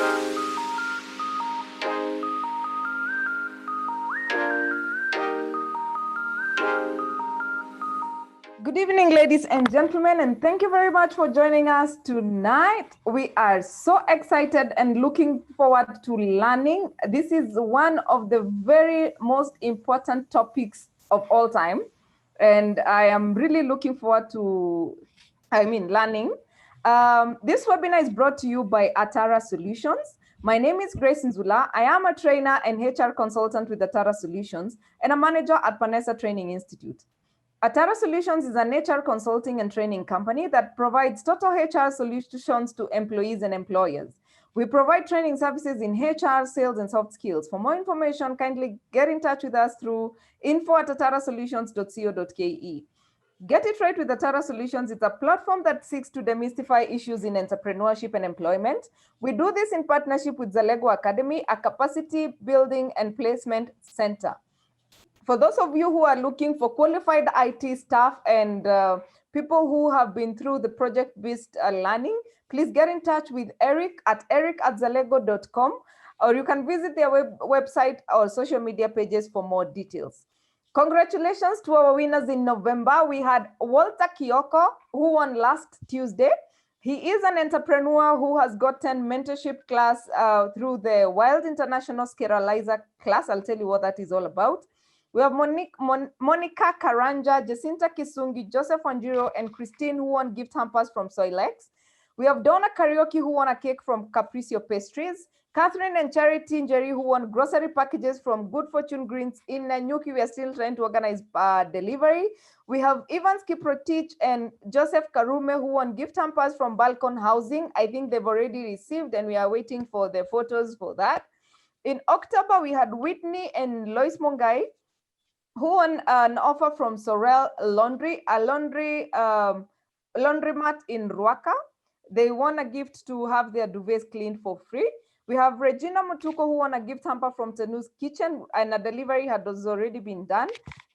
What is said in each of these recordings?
Good evening, ladies and gentlemen, and thank you very much for joining us tonight. We are so excited and looking forward to learning. This is one of the very most important topics of all time, and I am really looking forward to, learning. This webinar is brought to you by Atara Solutions. My name is Grace Nzula. I am a trainer and HR consultant with Atara Solutions and a manager at Panessa Training Institute. Atara Solutions is an HR consulting and training company that provides total HR solutions to employees and employers. We provide training services in HR, sales, and soft skills. For more information, kindly get in touch with us through info@atarasolutions.co.ke. Get it right with Atara Solutions. It's a platform that seeks to demystify issues in entrepreneurship and employment. We do this in partnership with Zalego Academy, a capacity building and placement center. For those of you who are looking for qualified IT staff and people who have been through the project-based learning, please get in touch with Eric at eric@zalego.com, or you can visit their website or social media pages for more details. Congratulations to our winners in November. We had Walter Kioko, who won last Tuesday. He is an entrepreneur who has gotten mentorship class through the Wild International Scalarizer class. I'll tell you what that is all about. We have Monica Karanja, Jacinta Kisungi, Joseph Wanjiro, and Christine, who won gift hampers from Soilex. We have Donna Karaoke, who won a cake from Capriccio Pastries. Catherine and Charity Njeri, who won grocery packages from Good Fortune Greens in Nanyuki. We are still trying to organize delivery. We have Evans Kiprotich and Joseph Karume, who won gift hampers from Balcon Housing. I think they've already received, and we are waiting for the photos for that. In October, we had Whitney and Lois Mongai, who won an offer from Sorel Laundry, a laundromat in Ruaka. They won a gift to have their duvets cleaned for free. We have Regina Mutuko, who won a gift hamper from Tenu's Kitchen, and a delivery had already been done.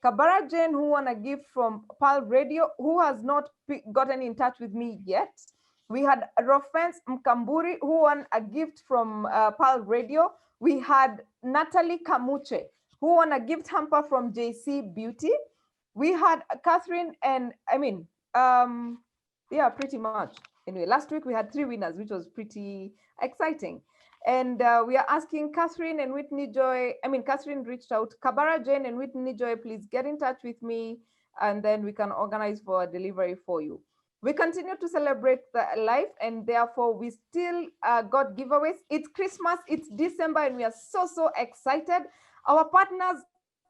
Kabara Jane, who won a gift from Pal Radio, who has not gotten in touch with me yet. We had Rofens Mkamburi, who won a gift from Pal Radio. We had Natalie Kamuche, who won a gift hamper from JC Beauty. We had Catherine and pretty much. Anyway, last week we had 3 winners, which was pretty exciting. And we are asking Catherine and Whitney Joy, Catherine reached out, Kabara Jane and Whitney Joy, please get in touch with me, and then we can organize for a delivery for you. We continue to celebrate the life, and therefore we still got giveaways. It's Christmas, it's December, and we are so excited. Our partners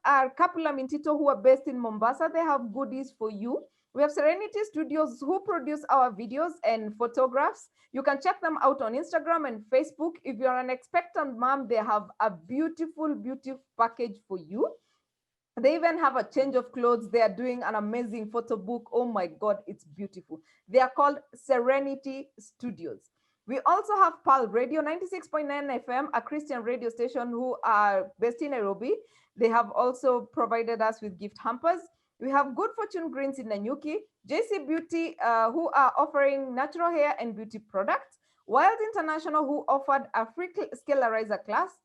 are Kapula Mintito, who are based in Mombasa. They have goodies for you. We have Serenity Studios, who produce our videos and photographs. You can check them out on Instagram and Facebook. If you're an expectant mom, they have a beautiful package for you. They even have a change of clothes. They are doing an amazing photo book. Oh my God, it's beautiful. They are called Serenity Studios. We also have Pal Radio 96.9 FM, a Christian radio station who are based in Nairobi. They have also provided us with gift hampers. We have Good Fortune Greens in Nanyuki, JC Beauty, who are offering natural hair and beauty products, Wild International, who offered a free Scalarizer class.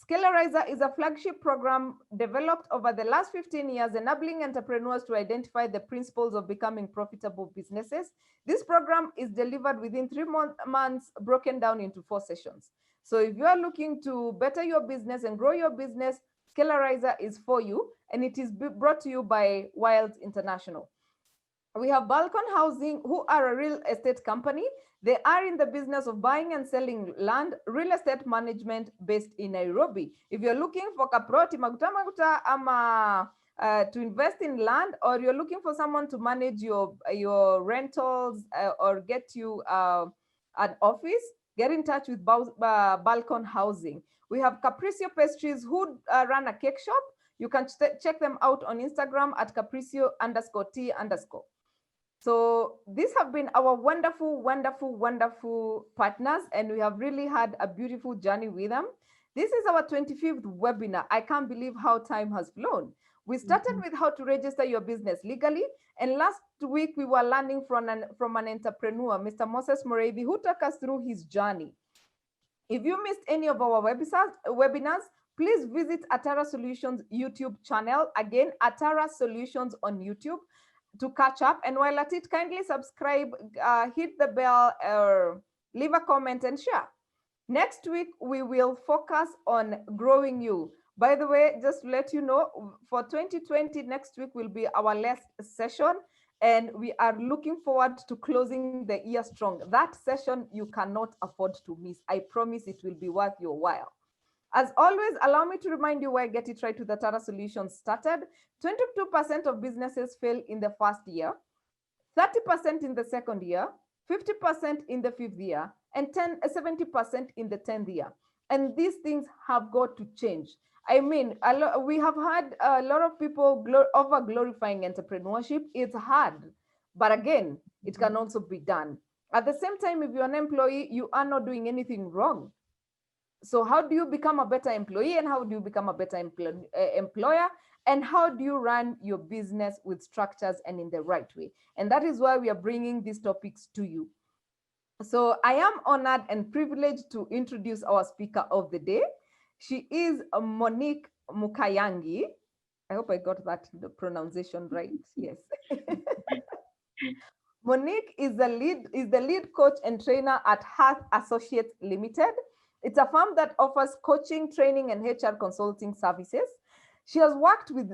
Scalarizer is a flagship program developed over the last 15 years, enabling entrepreneurs to identify the principles of becoming profitable businesses. This program is delivered within 3 months, broken down into 4 sessions. So if you are looking to better your business and grow your business, Scalarizer is for you, and it is brought to you by Wild International. We have Balcon Housing, who are a real estate company. They are in the business of buying and selling land, real estate management based in Nairobi. If you're looking for kaproti maguta ama to invest in land, or you're looking for someone to manage your rentals or get you an office, get in touch with Balcon Housing. We have Capriccio Pastries, who run a cake shop. You can check them out on Instagram at capriccio_t_. So these have been our wonderful partners, and we have really had a beautiful journey with them. This is our 25th webinar. I can't believe how time has flown. We started with how to register your business legally, and last week we were learning from an entrepreneur, Mr. Moses Morevi, who took us through his journey. If you missed any of our webinars, please visit Atara Solutions YouTube channel. Again, Atara Solutions on YouTube to catch up. And while at it, kindly subscribe, hit the bell, or leave a comment and share. Next week, we will focus on growing you. By the way, just to let you know, for 2020, next week will be our last session, and we are looking forward to closing the year strong. That session you cannot afford to miss. I promise it will be worth your while. As always, allow me to remind you where Get It Right with the Tara Solutions started. 22% of businesses fail in the first year, 30% in the second year, 50% in the fifth year, and 70% in the 10th year. And these things have got to change. I mean, we have had a lot of people over glorifying entrepreneurship. It's hard, but again, it can also be done. At the same time, if you're an employee, you are not doing anything wrong. So how do you become a better employee, and how do you become a better employer? And how do you run your business with structures and in the right way? And that is why we are bringing these topics to you. So I am honored and privileged to introduce our speaker of the day. She is Monique Mukayangi. I hope I got that the pronunciation right. Yes. Monique is the lead coach and trainer at Hearth Associates Limited. It's a firm that offers coaching, training, and HR consulting services. She has worked with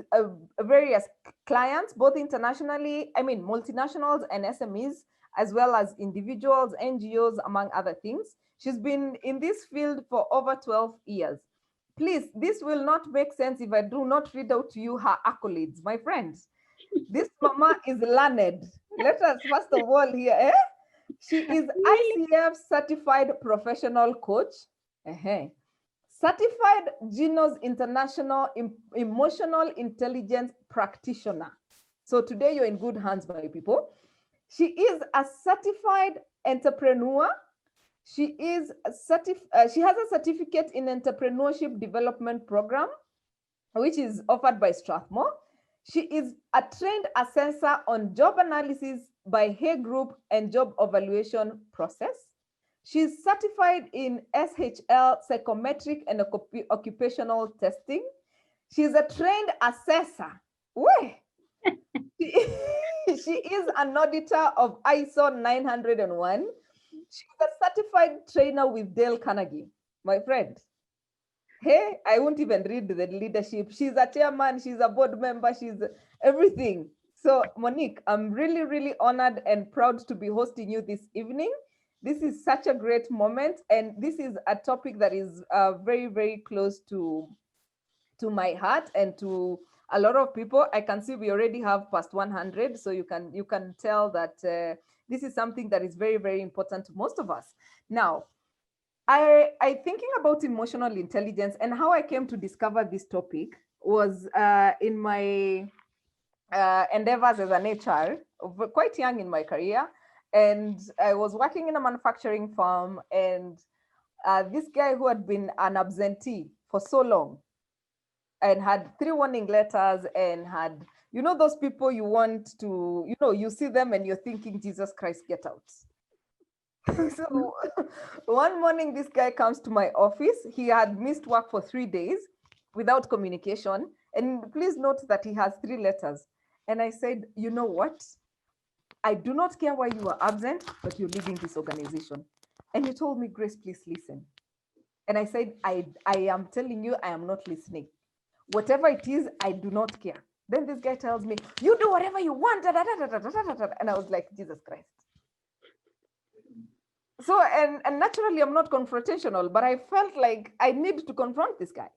various clients, both internationally, multinationals and SMEs, as well as individuals, NGOs, among other things. She's been in this field for over 12 years. Please, this will not make sense if I do not read out to you her accolades, my friends. This mama is learned. Let us first of all hear, she is ICF certified professional coach, certified Genos International Emotional Intelligence practitioner. So today you're in good hands, my people. She is a certified entrepreneur. She has a certificate in entrepreneurship development program, which is offered by Strathmore. She is a trained assessor on job analysis by Hay Group and job evaluation process. She's certified in SHL psychometric and occupational testing. She's a trained assessor. She is an auditor of ISO 901. She's a certified trainer with Dale Carnegie, my friend. Hey, I won't even read the leadership. She's a chairman, she's a board member, she's everything. So Monique, I'm really, really honored and proud to be hosting you this evening. This is such a great moment, and this is a topic that is very, very close to my heart and to a lot of people. I can see we already have past 100, so you can tell that this is something that is very, very important to most of us. Now, I thinking about emotional intelligence, and how I came to discover this topic was in my endeavors as an HR, quite young in my career. And I was working in a manufacturing firm, and this guy who had been an absentee for so long and had 3 warning letters, and had, those people you want to, you see them and you're thinking, Jesus Christ, get out. So one morning, this guy comes to my office. He had missed work for 3 days without communication. And please note that he has 3 letters. And I said, you know what? I do not care why you are absent, but you're leaving this organization. And he told me, Grace, please listen. And I said, I am telling you, I am not listening. Whatever it is, I do not care. Then this guy tells me, you do whatever you want. And I was like, Jesus Christ. So, and naturally, I'm not confrontational, but I felt like I need to confront this guy.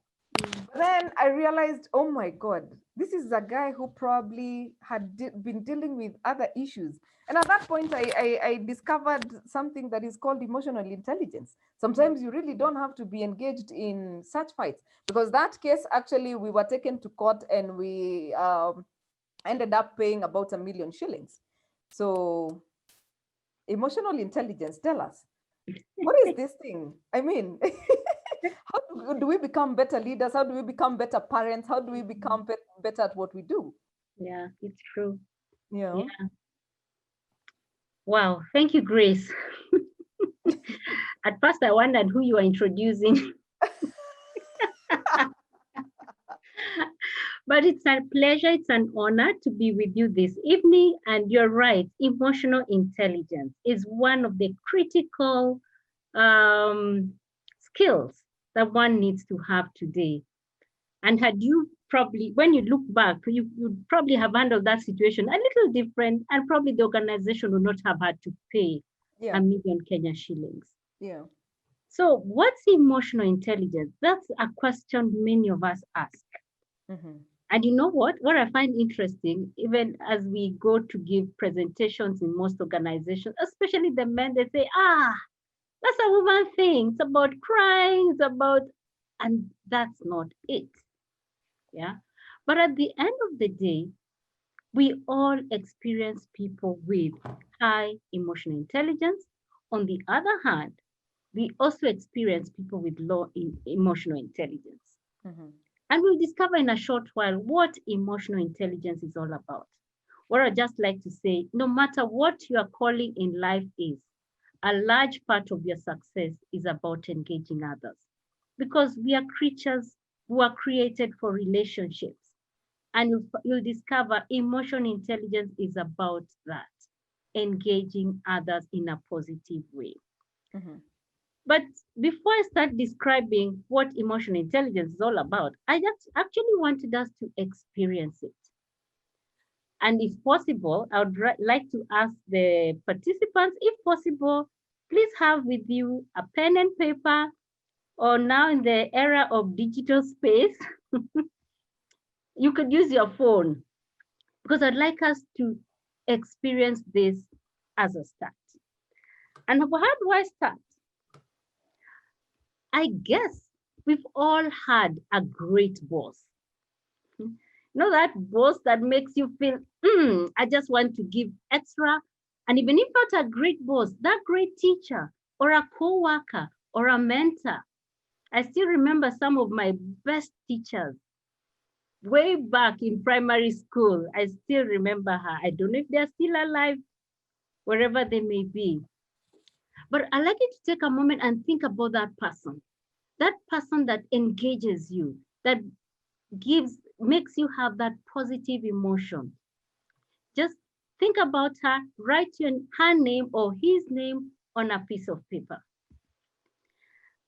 Then I realized, oh my God, this is a guy who probably had been dealing with other issues. And at that point, I discovered something that is called emotional intelligence. Sometimes you really don't have to be engaged in such fights, because that case, actually, we were taken to court, and we ended up paying about 1 million shillings. So emotional intelligence, tell us, what is this thing? I mean, how do we become better leaders? How do we become better parents? How do we become better at what we do? Yeah, it's true. Yeah. Wow, thank you, Grace. At first, I wondered who you are introducing. But it's a pleasure, it's an honor to be with you this evening. And you're right, emotional intelligence is one of the critical skills that one needs to have today. And had you probably, when you look back, you'd probably have handled that situation a little different, and probably the organization would not have had to pay Yeah. 1 million Kenya shillings. Yeah. So, what's emotional intelligence? That's a question many of us ask. Mm-hmm. And you know what? What I find interesting, even as we go to give presentations in most organizations, especially the men, they say, that's a woman thing. It's about crying, it's about, and that's not it. Yeah. But at the end of the day, we all experience people with high emotional intelligence. On the other hand, we also experience people with low emotional intelligence. Mm-hmm. And we'll discover in a short while what emotional intelligence is all about. What I just like to say, no matter what your calling in life is, a large part of your success is about engaging others. Because we are creatures who are created for relationships. And you'll discover emotional intelligence is about that, engaging others in a positive way. Mm-hmm. But before I start describing what emotional intelligence is all about, I just actually wanted us to experience it. And if possible, I would like to ask the participants, if possible, please have with you a pen and paper, or now in the era of digital space, you could use your phone, because I'd like us to experience this as a start. And how do I start? I guess we've all had a great boss. You know, that boss that makes you feel, I just want to give extra. And even if not a great boss, that great teacher or a co-worker or a mentor. I still remember some of my best teachers way back in primary school. I still remember her. I don't know if they're still alive, wherever they may be. But I'd like you to take a moment and think about that person that engages you, that makes you have that positive emotion. Just think about her, write her name or his name on a piece of paper.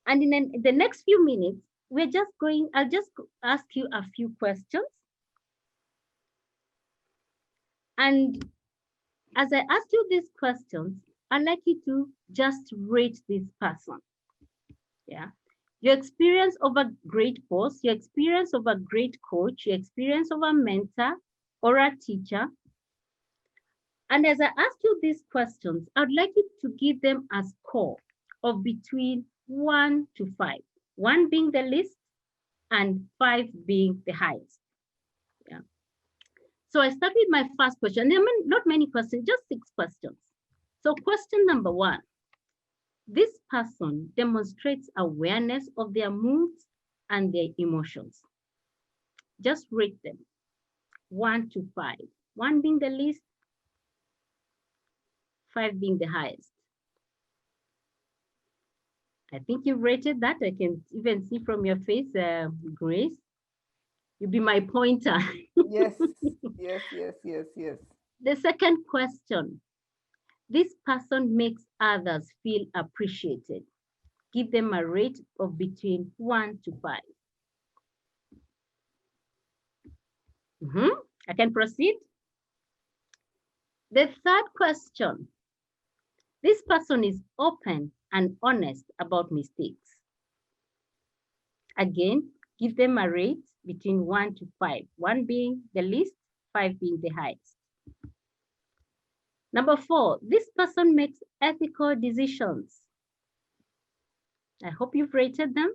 And in the next few minutes, I'll just ask you a few questions. And as I ask you these questions, I'd like you to just rate this person. Yeah. Your experience of a great boss, your experience of a great coach, your experience of a mentor or a teacher. And as I ask you these questions, I'd like you to give them a score of between 1 to 5, 1 being the least and 5 being the highest. Yeah. So I start with my first question. There are not many questions, just 6 questions. So question number 1. This person demonstrates awareness of their moods and their emotions. Just rate them 1 to 5, 1 being the least, 5 being the highest. I think you've rated that. I can even see from your face, Grace. You'll be my pointer. Yes. Yes. Yes. Yes. Yes. The second question. This person makes others feel appreciated. Give them a rate of between 1 to 5. I can proceed. The third question. This person is open and honest about mistakes. Again, give them a rate between 1 to 5, 1 being the least, 5 being the highest. Number 4, this person makes ethical decisions. I hope you've rated them.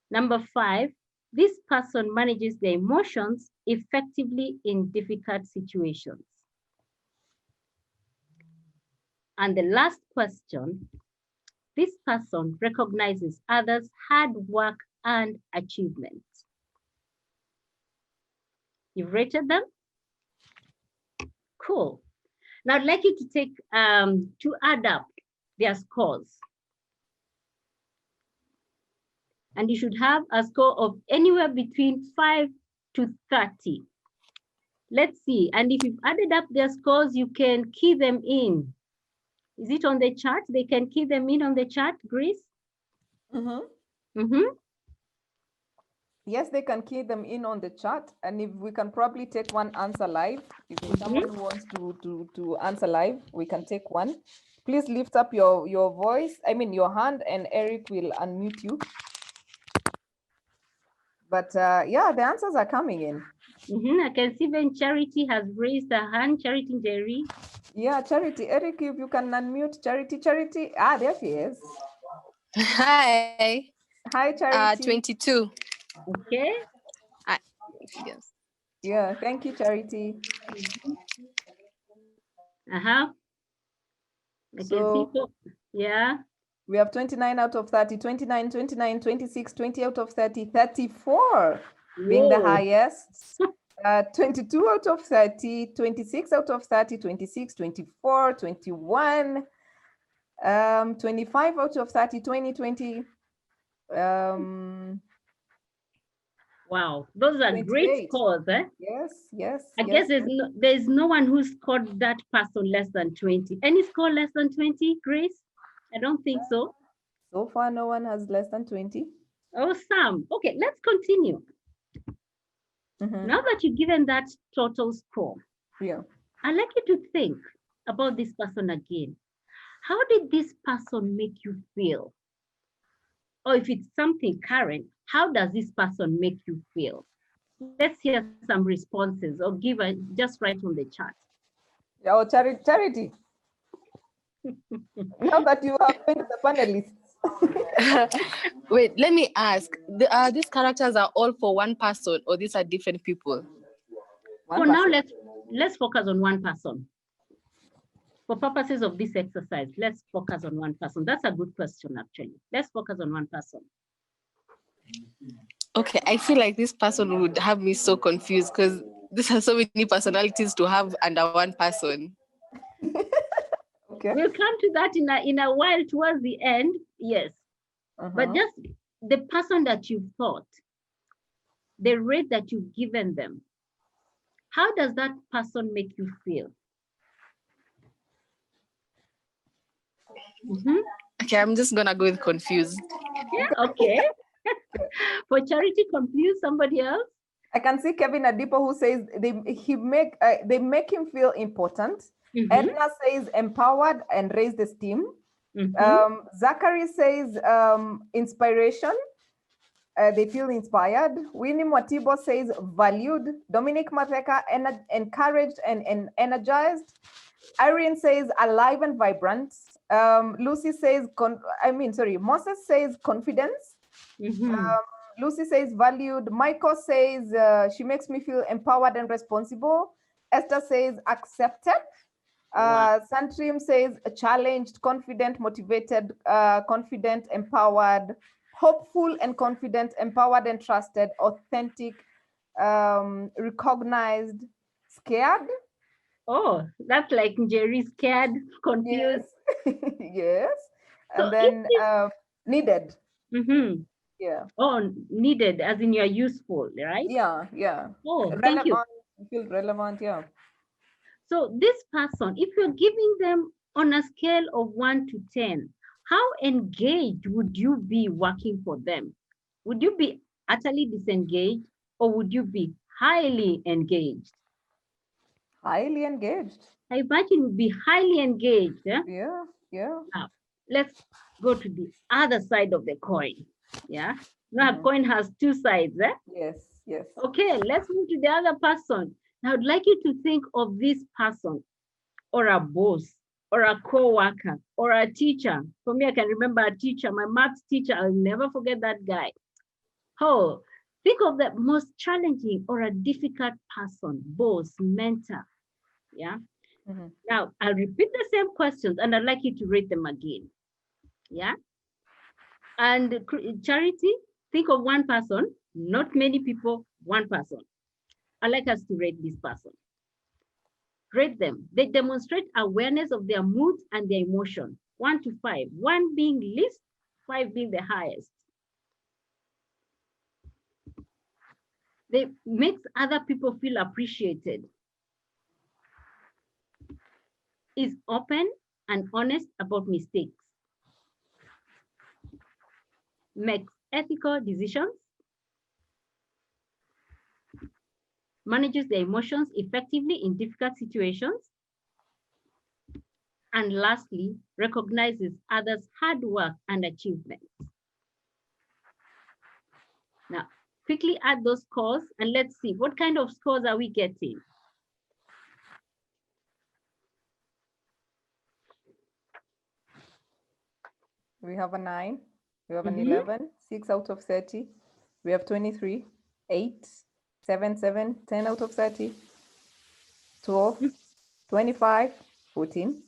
Number 5, this person manages their emotions effectively in difficult situations. And the last question, this person recognizes others' hard work and achievement. You've rated them? Cool. Now I'd like you to take, to add up their scores. And you should have a score of anywhere between 5 to 30. Let's see. And if you've added up their scores, you can key them in. Is it on the chart? They can key them in on the chart, Grace? Yes, they can key them in on the chat. And if we can probably take one answer live, if someone wants to answer live, we can take one. Please lift up your voice, your hand, and Eric will unmute you. But yeah, the answers are coming in. I can see when Charity has raised her hand. Charity Jerry. Yeah, Charity. Eric, if you can unmute Charity. Charity. Ah, there she is. Hi. Hi, Charity. 22. Okay. Yes. Yeah, thank you, Charity. I can see. Yeah. We have 29 out of 30, 29, 29, 26, 20 out of 30, 34 being the highest. 22 out of 30, 26 out of 30, 26, 24, 21, 25 out of 30, 20, 20. Wow, those are 28. great scores, eh? Yes, yes. I guess there's no one who scored that person less than 20. Any score less than 20, Grace? I don't think so. So far, no one has less than 20. Oh, Sam. Okay, let's continue. Now that you've given that total score, yeah, I'd like you to think about this person again. How did this person make you feel? Or if it's something current, how does this person make you feel? Let's hear some responses, or just write on the chat. Yeah, oh, Charity. Now that you have been the panelists. Wait, let me ask. These characters are all for one person, or these are different people? Now let's focus on one person. For purposes of this exercise, let's focus on one person. That's a good question, actually. Let's focus on one person. Okay, I feel like this person would have me so confused because there are so many personalities to have under one person. Okay. We'll come to that in a while towards the end, yes. But just the person that you've thought, the rate that you've given them, how does that person make you feel? Okay, I'm just gonna go with confused. Yeah, okay. For Charity, confused, somebody else? I can see Kevin Adipo who says they make him feel important. Edna says empowered and raised esteem. Zachary says inspiration. They feel inspired. Winnie Mwatibo says valued. Dominic Matheka encouraged and energized. Irene says alive and vibrant. Lucy says, Moses says confidence. Lucy says valued. Michael says she makes me feel empowered and responsible. Esther says accepted. Santrim says challenged, confident, motivated, confident, empowered, hopeful and confident, empowered and trusted, authentic, recognized, scared. Oh, that's like Jerry, scared, confused. Yes. Yes. And then needed. Yeah. Oh, needed, as in you're useful, right? Yeah, yeah. Oh, relevant, thank you. Feel relevant, yeah. So this person, if you're giving them on a scale of 1 to 10, how engaged would you be working for them? Would you be utterly disengaged, or would you be highly engaged? Highly engaged. I imagine you'd be highly engaged. Yeah, yeah. Now, let's go to the other side of the coin. Yeah. Now, a coin has two sides. Yes, yes. Okay, let's move to the other person. Now, I'd like you to think of this person, or a boss, or a co-worker, or a teacher. For me, I can remember a teacher, my maths teacher. I'll never forget that guy. Oh, think of the most challenging or a difficult person, boss, mentor. Yeah. Now, I'll repeat the same questions and I'd like you to rate them again. Yeah. And Charity, think of one person, not many people, one person. I'd like us to rate this person. Rate them. They demonstrate awareness of their moods and their emotion. 1 to 5, 1 being least, 5 being the highest. They makes other people feel appreciated. Is open and honest about mistakes. Makes ethical decisions. Manages their emotions effectively in difficult situations. And lastly, recognizes others' hard work and achievements. Now, quickly add those scores and let's see what kind of scores are we getting. We have a 9, we have an 11, 6 out of 30, we have 23, 8, 7, 7, 10 out of 30, 12, 25, 14,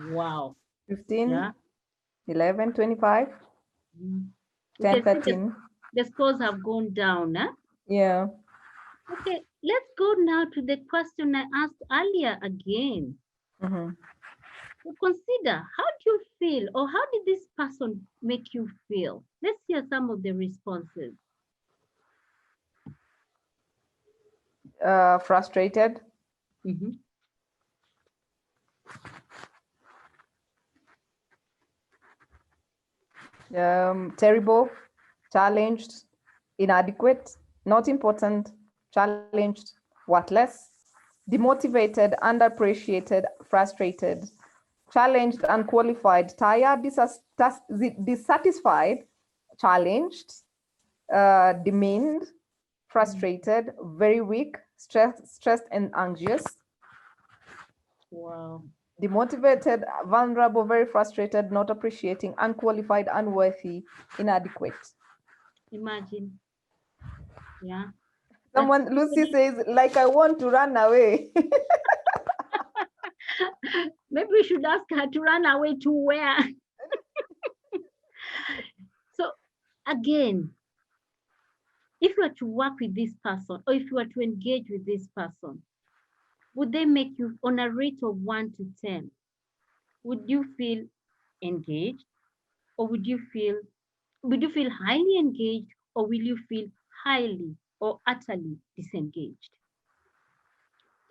Wow. 15, Yeah. 11, 25, You 10, can see 13. the scores have gone down. Huh? Yeah. Okay, let's go now to the question I asked earlier again. Mhm. So consider, how do you feel or how did this person make you feel? Let's hear some of the responses. Frustrated, Mhm. terrible, challenged, inadequate, not important, challenged, worthless, demotivated, underappreciated, frustrated, challenged, unqualified, tired, dissatisfied, challenged, demeaned, frustrated, very weak, stressed and anxious, Wow. demotivated, vulnerable, very frustrated, not appreciating, unqualified, unworthy, inadequate. Imagine. Yeah. Someone, Lucy says, like I want to run away. Maybe we should ask her to run away to where? So again, if you were to work with this person or if you were to engage with this person, would they make you on a rate of 1 to 10? Would you feel engaged or would you feel highly engaged or will you feel highly or utterly disengaged?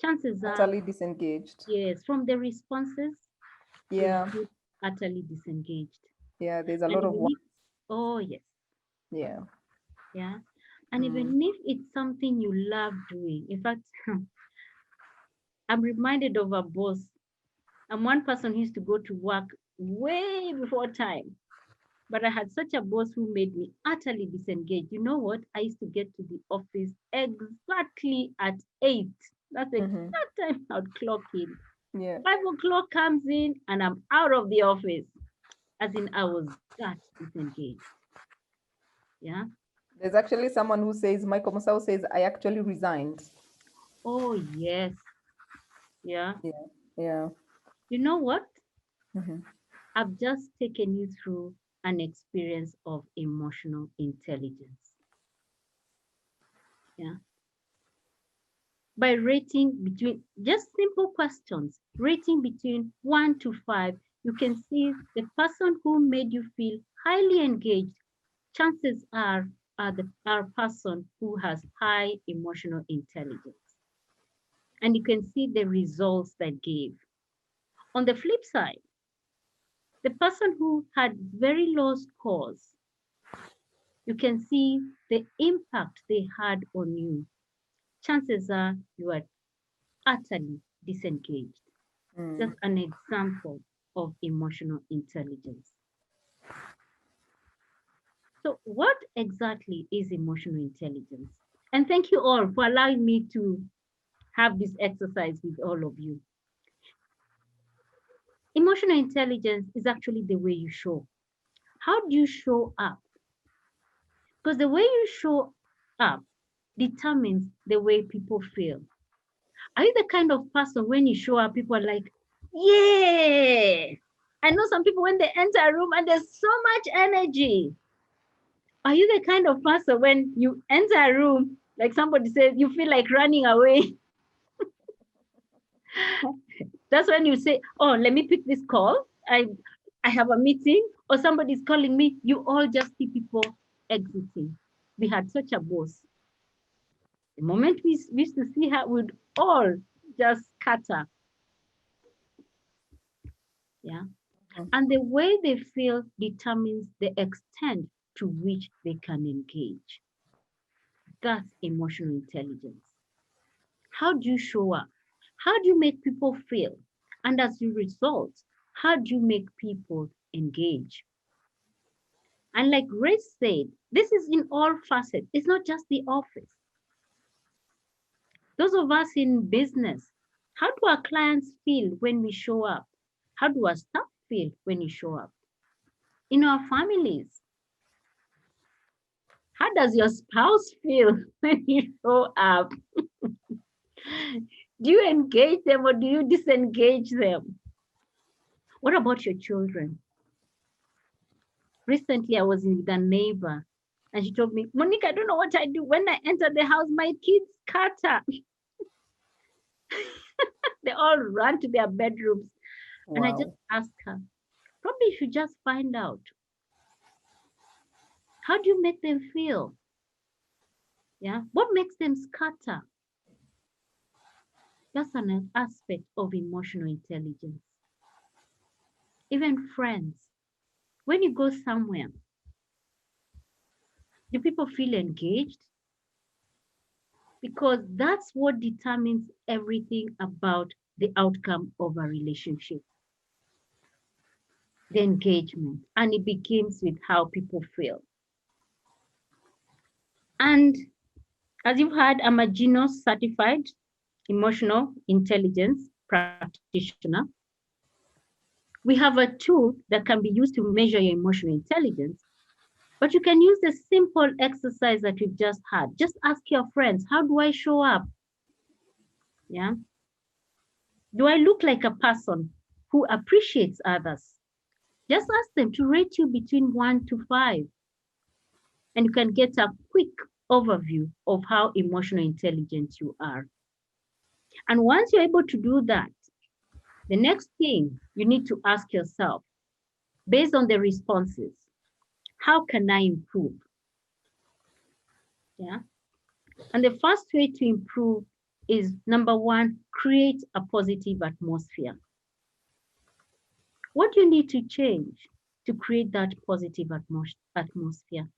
Chances are, Totally disengaged. yes, from the responses, you Yeah. feel utterly disengaged. Yeah. There's a And lot of even work. if, oh yes, Yeah. yeah. And even if it's something you love doing, in fact, I'm reminded of a boss. I'm one person who used to go to work way before time. But I had such a boss who made me utterly disengaged. You know what? I used to get to the office exactly at 8. That's the exact time I'd clock in. Yeah. 5 o'clock comes in and I'm out of the office. As in, I was that disengaged. Yeah. There's actually someone who says, Michael Musau says, I actually resigned. Oh, yes. Yeah. Yeah. Yeah. You know what? Mhm. I've just taken you through an experience of emotional intelligence. Yeah. By rating between just simple questions, rating between 1 to 5, you can see the person who made you feel highly engaged. Chances are a person who has high emotional intelligence. And you can see the results that gave. On the flip side, the person who had very low scores, you can see the impact they had on you. Chances are you are utterly disengaged. Just an example of emotional intelligence. So, what exactly is emotional intelligence? And thank you all for allowing me to have this exercise with all of you. Emotional intelligence is actually the way you show. How do you show up? Because the way you show up determines the way people feel. Are you the kind of person when you show up, people are like, yeah? I know some people when they enter a room and there's so much energy. Are you the kind of person when you enter a room, like somebody says, you feel like running away? That's when you say, oh, let me pick this call. I have a meeting or somebody's calling me, you all just see people exiting. We had such a boss. The moment we used to see her, we'd all just scatter. Yeah. And the way they feel determines the extent to which they can engage. That's emotional intelligence. How do you show up? How do you make people feel? And as a result, how do you make people engage? And like Grace said, this is in all facets. It's not just the office. Those of us in business, how do our clients feel when we show up? How do our staff feel when you show up? In our families, how does your spouse feel when you show up? Do you engage them or do you disengage them? What about your children? Recently, I was with a neighbor and she told me, Monique, I don't know what I do. When I enter the house, my kids scatter. They all run to their bedrooms. Wow. And I just asked her, probably you should just find out. How do you make them feel? Yeah. What makes them scatter? That's an aspect of emotional intelligence. Even friends. When you go somewhere, do people feel engaged? Because that's what determines everything about the outcome of a relationship. The engagement. And it begins with how people feel. And as you've heard, I'm a Genos certified emotional intelligence practitioner. We have a tool that can be used to measure your emotional intelligence, but you can use the simple exercise that we've just had. Just ask your friends, how do I show up? Yeah. Do I look like a person who appreciates others? Just ask them to rate you between 1 to 5. And you can get a quick overview of how emotional intelligent you are. And once you're able to do that, the next thing you need to ask yourself, based on the responses, how can I improve? Yeah. And the first way to improve is number one, create a positive atmosphere. What do you need to change to create that positive atmosphere?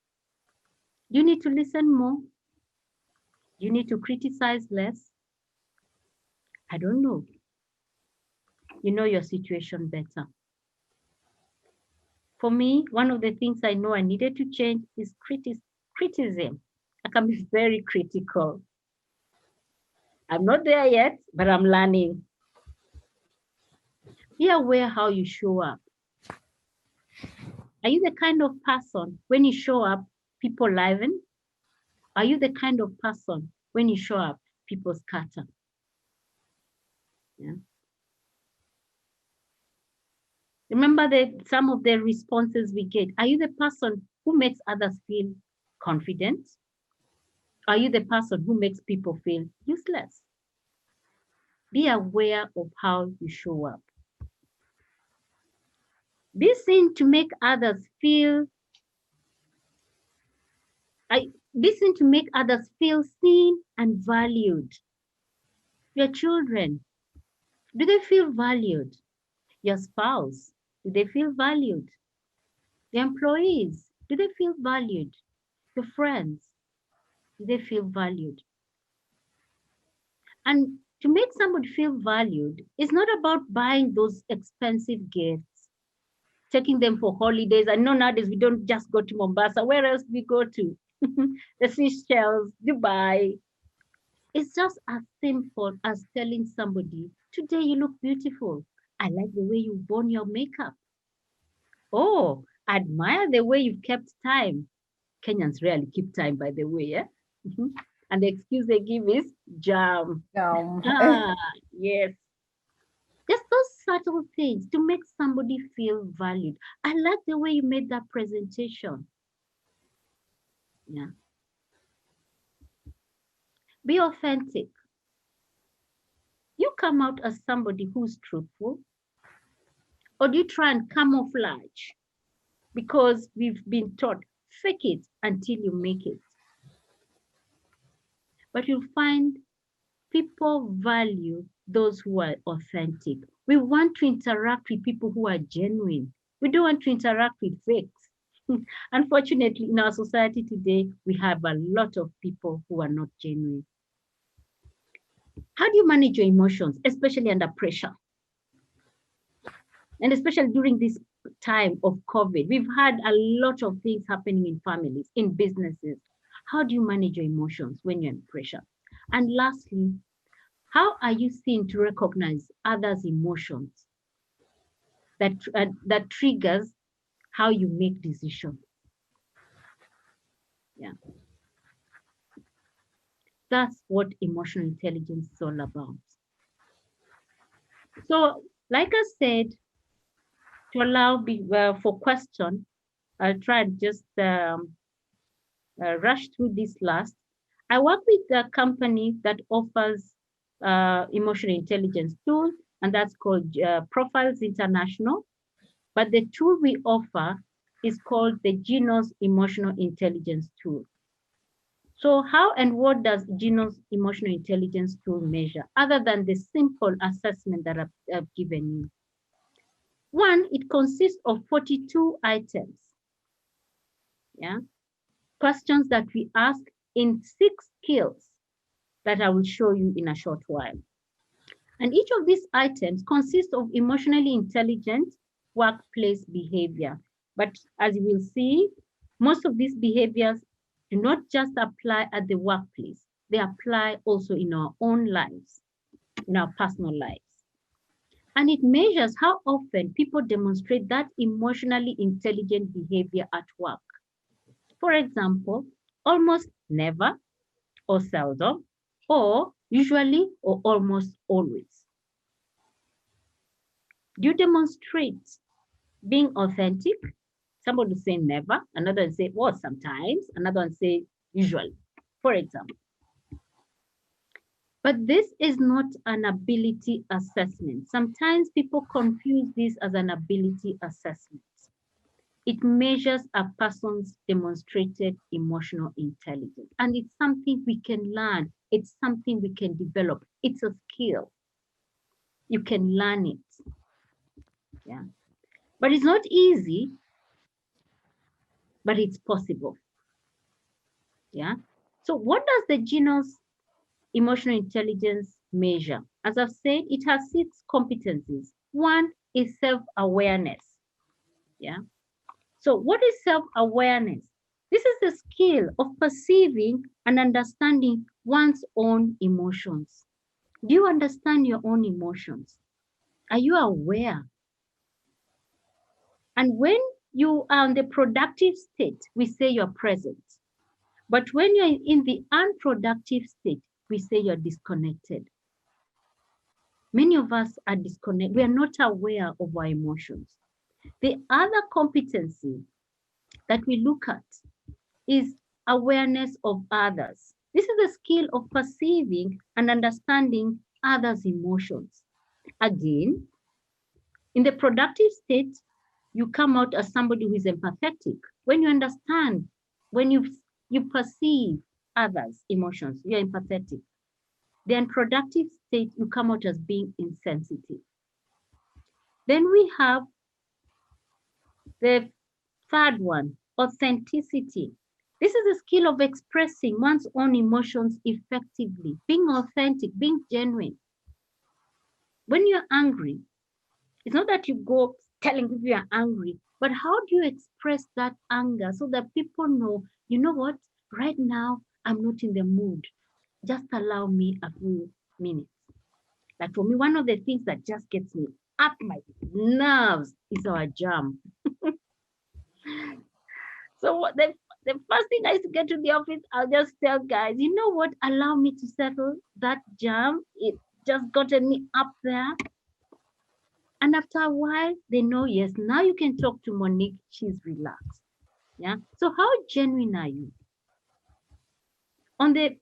Do you need to listen more? Do you need to criticize less? I don't know. You know your situation better. For me, one of the things I know I needed to change is criticism. I can be very critical. I'm not there yet, but I'm learning. Be aware how you show up. Are you the kind of person, when you show up, people liven? Are you the kind of person, when you show up, people scatter? Yeah. Remember some of the responses we get. Are you the person who makes others feel confident? Are you the person who makes people feel useless? Be aware of how you show up. Be seen to make others feel, be seen to make others feel seen and valued. Your children, do they feel valued? Your spouse, do they feel valued? The employees, do they feel valued? Your friends, do they feel valued? And to make somebody feel valued, it's not about buying those expensive gifts, taking them for holidays. I know nowadays we don't just go to Mombasa. Where else do we go to? The Seychelles, Dubai. It's just as simple as telling somebody, today you look beautiful. I like the way you've worn your makeup. Oh, admire the way you've kept time. Kenyans rarely keep time, by the way. Yeah? And the excuse they give is jam. Yes. Just those subtle things to make somebody feel valued. I like the way you made that presentation. Yeah. Be authentic. You come out as somebody who's truthful, Or do you try and camouflage? Because we've been taught, fake it until you make it. But you'll find people value those who are authentic. We want to interact with people who are genuine. We don't want to interact with fakes. Unfortunately, in our society today, we have a lot of people who are not genuine. How do you manage your emotions, especially under pressure? And especially during this time of COVID, we've had a lot of things happening in families, in businesses. How do you manage your emotions when you're in pressure? And lastly, how are you seen to recognize others' emotions that triggers how you make decisions? Yeah. That's what emotional intelligence is all about. So, like I said, to allow for question, I'll try and just rush through this last. I work with a company that offers emotional intelligence tool, and that's called Profiles International. But the tool we offer is called the Genos Emotional Intelligence Tool. So how and what does Genos Emotional Intelligence Tool measure, other than the simple assessment that I've given you? One, it consists of 42 items. Yeah, questions that we ask in 6 skills that I will show you in a short while. And each of these items consists of emotionally intelligent workplace behavior. But as you will see, most of these behaviors do not just apply at the workplace, they apply also in our own lives, in our personal lives. And it measures how often people demonstrate that emotionally intelligent behavior at work. For example, almost never, or seldom, or usually, or almost always. Do you demonstrate being authentic? Somebody will say never, another will say, well, sometimes, another one will say usually, for example. But this is not an ability assessment. Sometimes people confuse this as an ability assessment. It measures a person's demonstrated emotional intelligence. And it's something we can learn. It's something we can develop. It's a skill. You can learn it. Yeah. But it's not easy, but it's possible. Yeah. So what does the Genos Emotional Intelligence measure? As I've said, it has 6 competencies. One is self-awareness. Yeah. So what is self-awareness? This is the skill of perceiving and understanding one's own emotions. Do you understand your own emotions? Are you aware? And when you are in the productive state, we say you're present. But when you're in the unproductive state, we say you're disconnected. Many of us are disconnected. We are not aware of our emotions. The other competency that we look at is awareness of others. This is the skill of perceiving and understanding others' emotions. Again, in the productive state, you come out as somebody who is empathetic. When you understand, when you perceive others' emotions, you're empathetic. The unproductive state, you come out as being insensitive. Then we have the third one, authenticity. This is a skill of expressing one's own emotions effectively, being authentic, being genuine. When you're angry, it's not that you go telling people you're angry, but how do you express that anger so that people know, you know what, right now, I'm not in the mood. Just allow me a few minutes. Like for me, one of the things that just gets me up my nerves is our jam. So the first thing I used to get to the office, I'll just tell guys, you know what, allow me to settle that jam. It just gotten me up there. And after a while, they know, yes, now you can talk to Monique, she's relaxed. Yeah. So how genuine are you? On the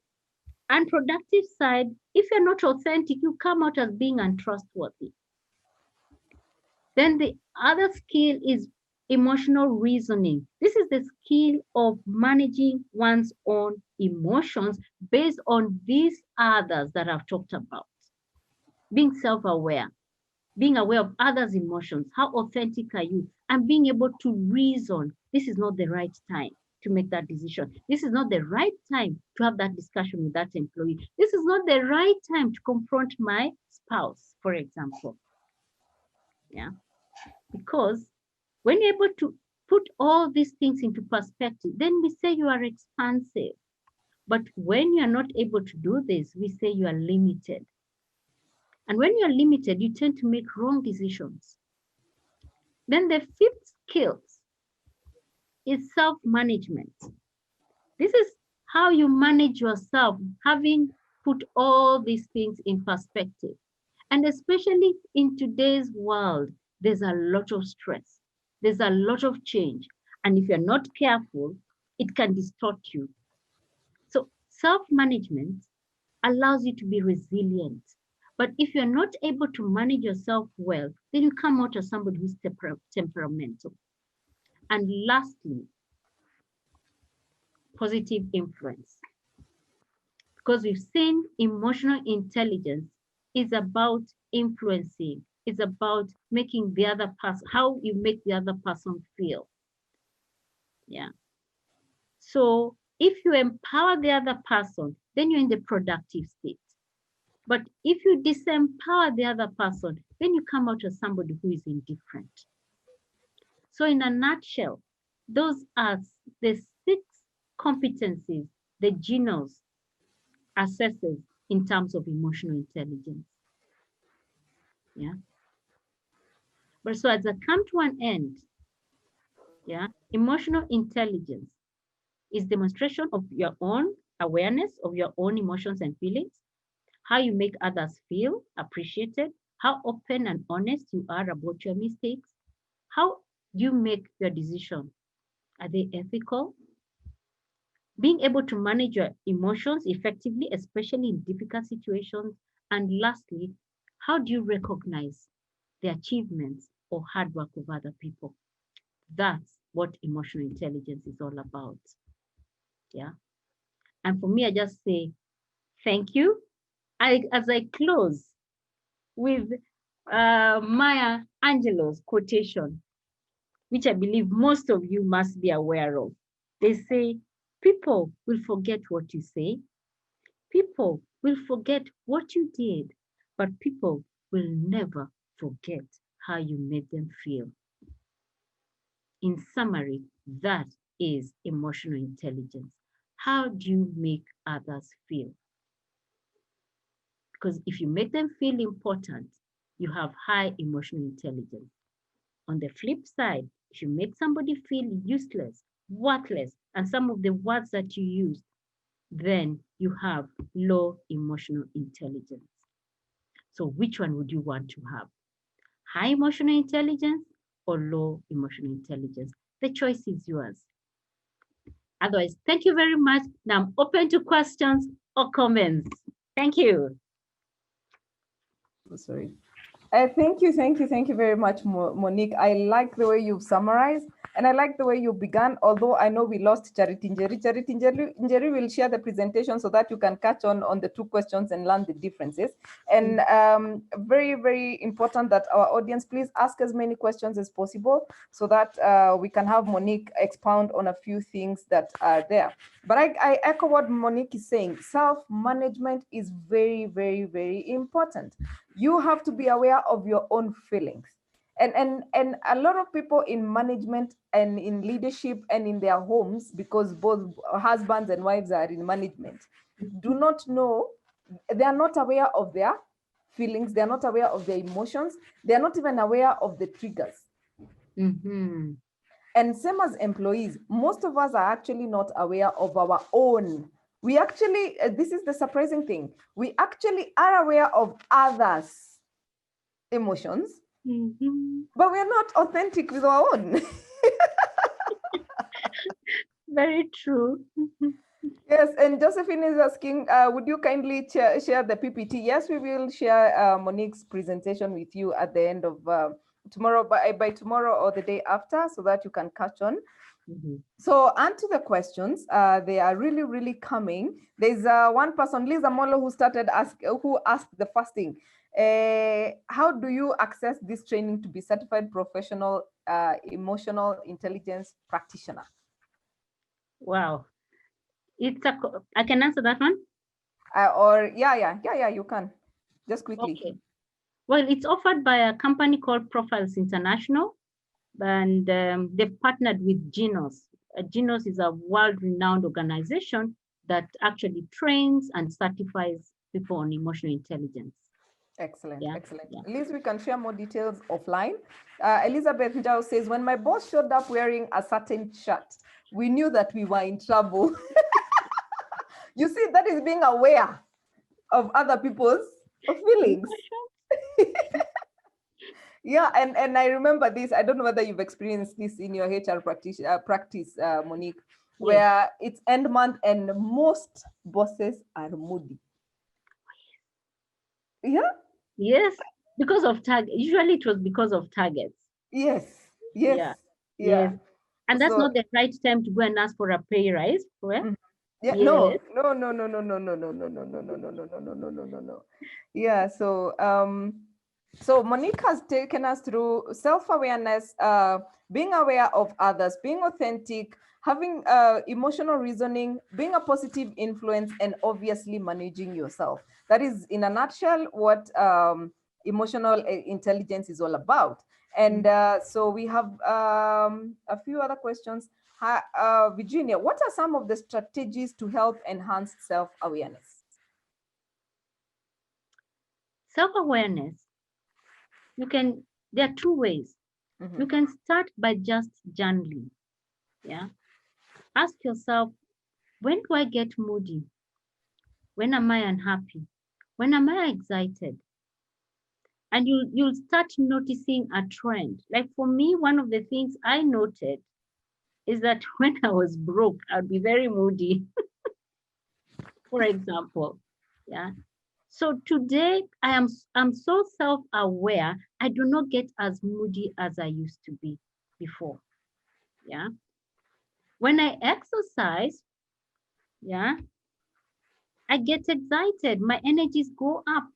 unproductive side, if you're not authentic, you come out as being untrustworthy. Then the other skill is emotional reasoning. This is the skill of managing one's own emotions based on these others that I've talked about. Being self-aware, being aware of others' emotions, how authentic are you, and being able to reason. This is not the right time to make that decision. This is not the right time to have that discussion with that employee. This is not the right time to confront my spouse, for example. Yeah, because when you're able to put all these things into perspective, then we say you are expansive. But when you are not able to do this, we say you are limited. And when you are limited, you tend to make wrong decisions. Then the fifth skill is self-management. This is how you manage yourself, having put all these things in perspective. And especially in today's world, there's a lot of stress. There's a lot of change. And if you're not careful, it can distort you. So self-management allows you to be resilient. But if you're not able to manage yourself well, then you come out as somebody who's temperamental. And lastly, positive influence. Because we've seen emotional intelligence is about influencing, it's about making the other person, how you make the other person feel. Yeah. So if you empower the other person, then you're in the productive state. But if you disempower the other person, then you come out as somebody who is indifferent. So in a nutshell, those are the 6 competencies the Genos assesses in terms of emotional intelligence. Yeah. But so as I come to an end, yeah, emotional intelligence is demonstration of your own awareness of your own emotions and feelings, how you make others feel appreciated, how open and honest you are about your mistakes, how you make your decision. Are they ethical? Being able to manage your emotions effectively, especially in difficult situations. And lastly, how do you recognize the achievements or hard work of other people? That's what emotional intelligence is all about. Yeah. And for me, I just say thank you. As I close with Maya Angelou's quotation, which I believe most of you must be aware of. They say, people will forget what you say, people will forget what you did, but people will never forget how you made them feel. In summary, that is emotional intelligence. How do you make others feel? Because if you make them feel important, you have high emotional intelligence. On the flip side, if you make somebody feel useless, worthless, and some of the words that you use, then you have low emotional intelligence. So which one would you want to have? High emotional intelligence or low emotional intelligence? The choice is yours. Otherwise, thank you very much. Now I'm open to questions or comments. Thank you. Sorry. Thank you very much, Monique. I like the way you've summarized, and I like the way you began, although I know we lost Charity Njeri. Charity Njeri will share the presentation so that you can catch on the 2 questions and learn the differences. And very, very important that our audience, please ask as many questions as possible so that we can have Monique expound on a few things that are there. But I echo what Monique is saying. Self-management is very, very, very important. You have to be aware of your own feelings. And a lot of people in management and in leadership and in their homes, because both husbands and wives are in management, do not know, they are not aware of their feelings, they're not aware of their emotions, they're not even aware of the triggers. Mm-hmm. And same as employees, most of us are actually not aware of our own. We actually, this is the surprising thing, we actually are aware of others' emotions, but we're not authentic with our own. Very true. Yes, and Josephine is asking, would you kindly share the PPT? Yes, we will share Monique's presentation with you at the end of tomorrow, by tomorrow or the day after, so that you can catch on. Mhm. So onto the questions. They are really, really coming. There's one person, Lisa Molo, who asked the first thing. How do you access this training to be certified professional emotional intelligence practitioner? Wow. I can answer that one. You can. Just quickly. Okay. Well, it's offered by a company called Profiles International, and they've partnered with Genos. Genos is a world-renowned organization that actually trains and certifies people on emotional intelligence. Excellent, Yeah, excellent. yeah. At least we can share more details offline. Elizabeth Njao says, when my boss showed up wearing a certain shirt, we knew that we were in trouble. You see, that is being aware of other people's feelings. Yeah, and I remember this. I don't know whether you've experienced this in your HR practice, Monique, where it's end month and most bosses are moody. Yeah. Yes, because of target. Usually it was because of targets. Yes. Yeah. Yeah. Yes. And that's So, not the right time to go and ask for a pay rise. Well, yeah, yes. no. Yeah, so Monique has taken us through self-awareness, being aware of others, being authentic, having emotional reasoning, being a positive influence, and obviously managing yourself. That is, in a nutshell, what emotional intelligence is all about. And so we have a few other questions. Virginia, what are some of the strategies to help enhance self-awareness? Self-awareness. There are two ways. You can start by just journaling. Yeah. Ask yourself, when do I get moody? When am I unhappy? When am I excited? And you'll start noticing a trend. Like for me, one of the things I noted is that when I was broke, I'd be very moody, for example. Yeah. So today I'm so self-aware, I do not get as moody as I used to be before. Yeah. When I exercise, yeah, I get excited. My energies go up.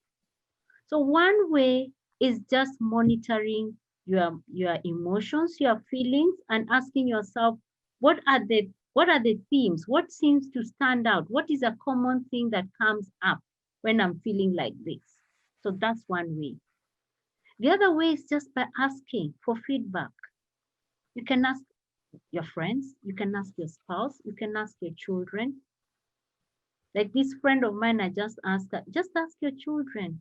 So one way is just monitoring your emotions, your feelings, and asking yourself, what are the themes? What seems to stand out? What is a common thing that comes up when I'm feeling like this? So that's one way. The other way is just by asking for feedback. You can ask your friends, you can ask your spouse, you can ask your children. Like this friend of mine, I just asked her, just ask your children.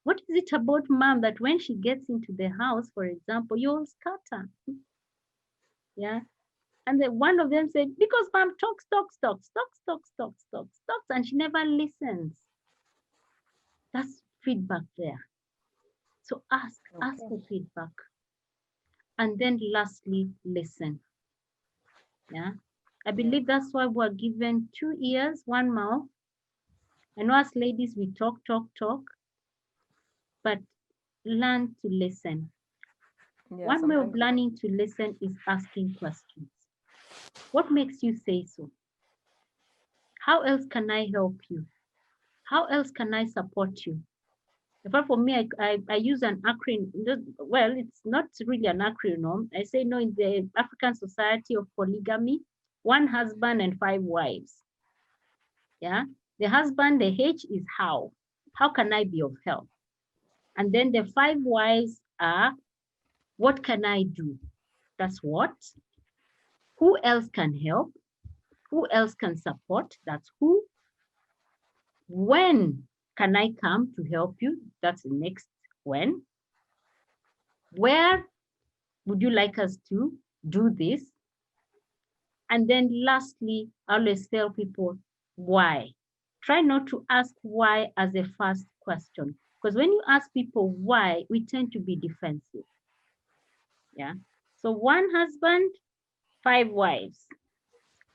What is it about mom that when she gets into the house, for example, you all scatter? Yeah. And then one of them said, because mom talks, and she never listens. That's feedback there. So ask for feedback. And then lastly, listen. Yeah. I believe that's why we're given 2 ears, 1 mouth. I know as ladies, we talk, but learn to listen. One way of learning to listen is asking questions. What makes you say so? How else can I help you? How else can I support you? In fact, for me, I use an acronym. Well, it's not really an acronym. I say, no, in the African Society of Polygamy, 1 husband and 5 wives. Yeah. The husband, the H is how. How can I be of help? And then the 5 wives are, what can I do? That's what. Who else can help? Who else can support? That's who. When can I come to help you? That's the next when. Where would you like us to do this? And then lastly, I always tell people why. Try not to ask why as a first question. Because when you ask people why, we tend to be defensive. Yeah. So 1 husband, 5 wives.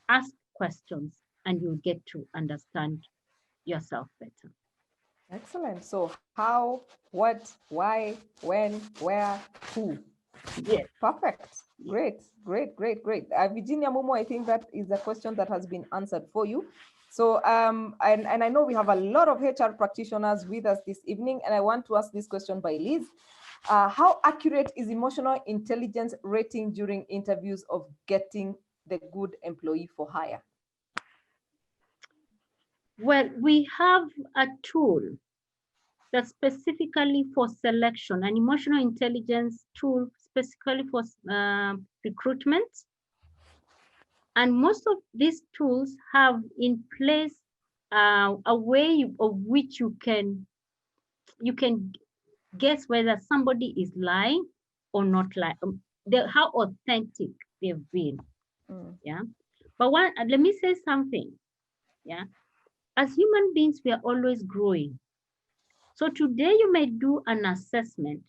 Ask questions and you'll get to understand yourself better. Excellent. So how, what, why, when, where, who. Yes. Perfect. Great. Virginia Momo, I think that is a question that has been answered for you. So, and I know we have a lot of HR practitioners with us this evening, and I want to ask this question by Liz. How accurate is emotional intelligence rating during interviews of getting the good employee for hire? Well, we have a tool that's specifically for selection, an emotional intelligence tool specifically for recruitment. And most of these tools have in place a way of which you can guess whether somebody is lying or not lying, how authentic they've been. Yeah. But let me say something. Yeah. As human beings, we are always growing. So today you may do an assessment,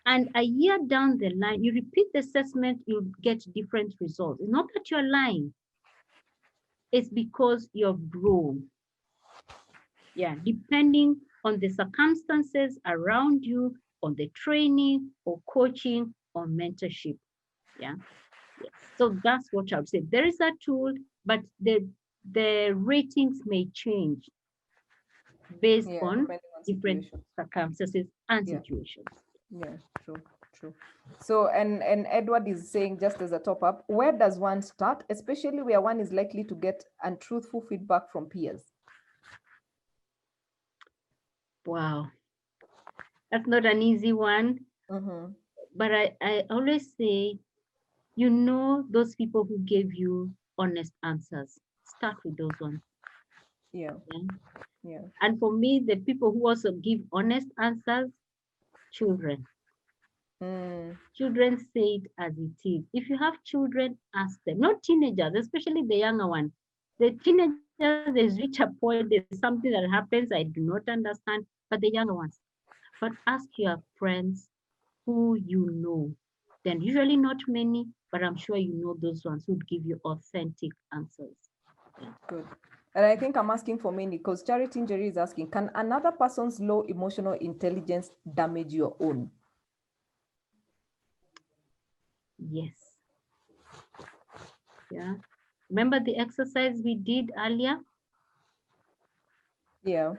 and a year down the line, you repeat the assessment, you get different results. It's not that you're lying. It's because you've grown. Yeah, depending on the circumstances around you, on the training or coaching or mentorship. Yeah. Yes. So that's what I would say. There is a tool, but the ratings may change based on different circumstances and situations. Yeah, true. So, and Edward is saying, just as a top up, where does one start, especially where one is likely to get untruthful feedback from peers? Wow, that's not an easy one. But I always say, you know, those people who gave you honest answers, start with those ones. Yeah. And for me, the people who also give honest answers, children. Children say it as it is. If you have children, ask them. Not teenagers, especially the younger one. The teenagers, there's reach a point, there's something that happens I do not understand, but the younger ones. But ask your friends who you know. Then usually not many, but I'm sure you know those ones who give you authentic answers. Yeah. Good. And I think I'm asking for many because Charity Njeri is asking, can another person's low emotional intelligence damage your own? Yes. Yeah. Remember the exercise we did earlier? Yeah.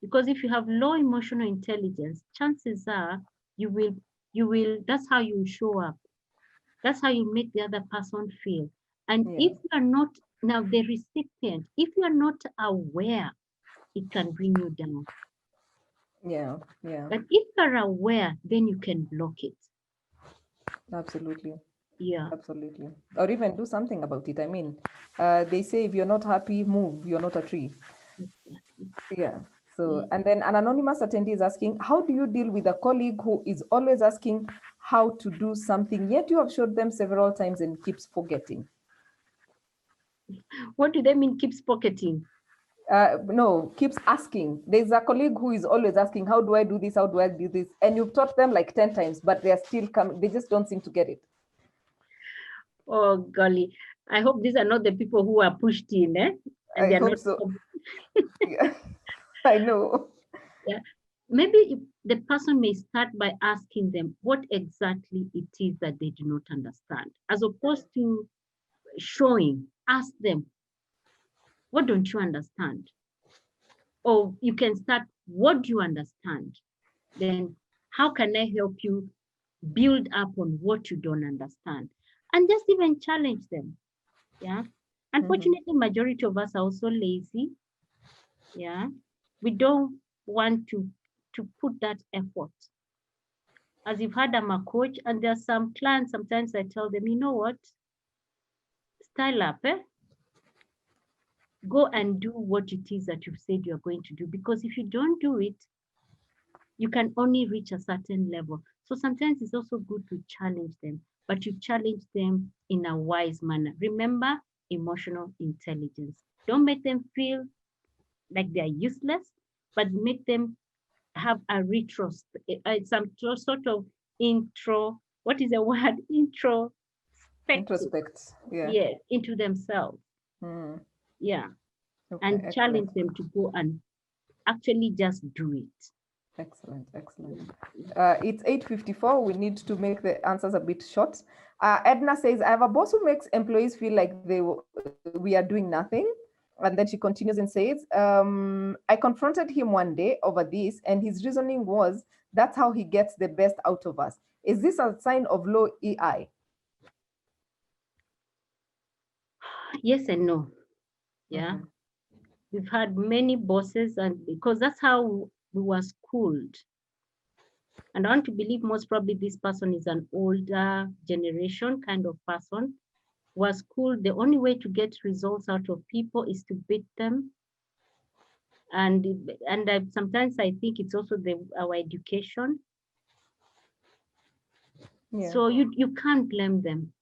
Because if you have low emotional intelligence, chances are you will, that's how you show up. That's how you make the other person feel. And if you are not, now the recipient, if you are not aware, it can bring you down. Yeah. But if you're aware, then you can block it. Absolutely. Yeah. Absolutely. Or even do something about it. I mean, they say if you're not happy, move. You're not a tree. Yeah. So, and then an anonymous attendee is asking, how do you deal with a colleague who is always asking how to do something, yet you have showed them several times and keeps forgetting? What do they mean keeps pocketing? No, keeps asking. There's a colleague who is always asking, how do I do this? How do I do this? And you've taught them like 10 times, but they're still coming. They just don't seem to get it. Oh, golly. I hope these are not the people who are pushed in, eh? And I hope so. Yeah. I know. Yeah. Maybe the person may start by asking them what exactly it is that they do not understand, as opposed to showing. Ask them, what don't you understand? Or you can start, what do you understand? Then how can I help you build up on what you don't understand? And just even challenge them. Yeah. Unfortunately, majority of us are also lazy. Yeah. We don't want to put that effort. As you've heard, I'm a coach, and there are some clients, sometimes I tell them, you know what? Style up, eh? Go and do what it is that you've said you're going to do. Because if you don't do it, you can only reach a certain level. So sometimes it's also good to challenge them, but you challenge them in a wise manner. Remember, emotional intelligence. Don't make them feel like they're useless, but make them have a some sort of intro. What is the word? Introspect. Yeah. Yeah, into themselves. Yeah. Okay, And challenge them to go and actually just do it. Excellent, excellent. It's 8:54. We need to make the answers a bit short. Edna says, I have a boss who makes employees feel like we are doing nothing. And then she continues and says, I confronted him one day over this, and his reasoning was that's how he gets the best out of us. Is this a sign of low EI? Yes and no. Yeah. We've had many bosses, and because that's how we were schooled. And I want to believe most probably this person is an older generation kind of person. Was schooled, the only way to get results out of people is to beat them. And sometimes I think it's also our education. Yeah. So you can't blame them.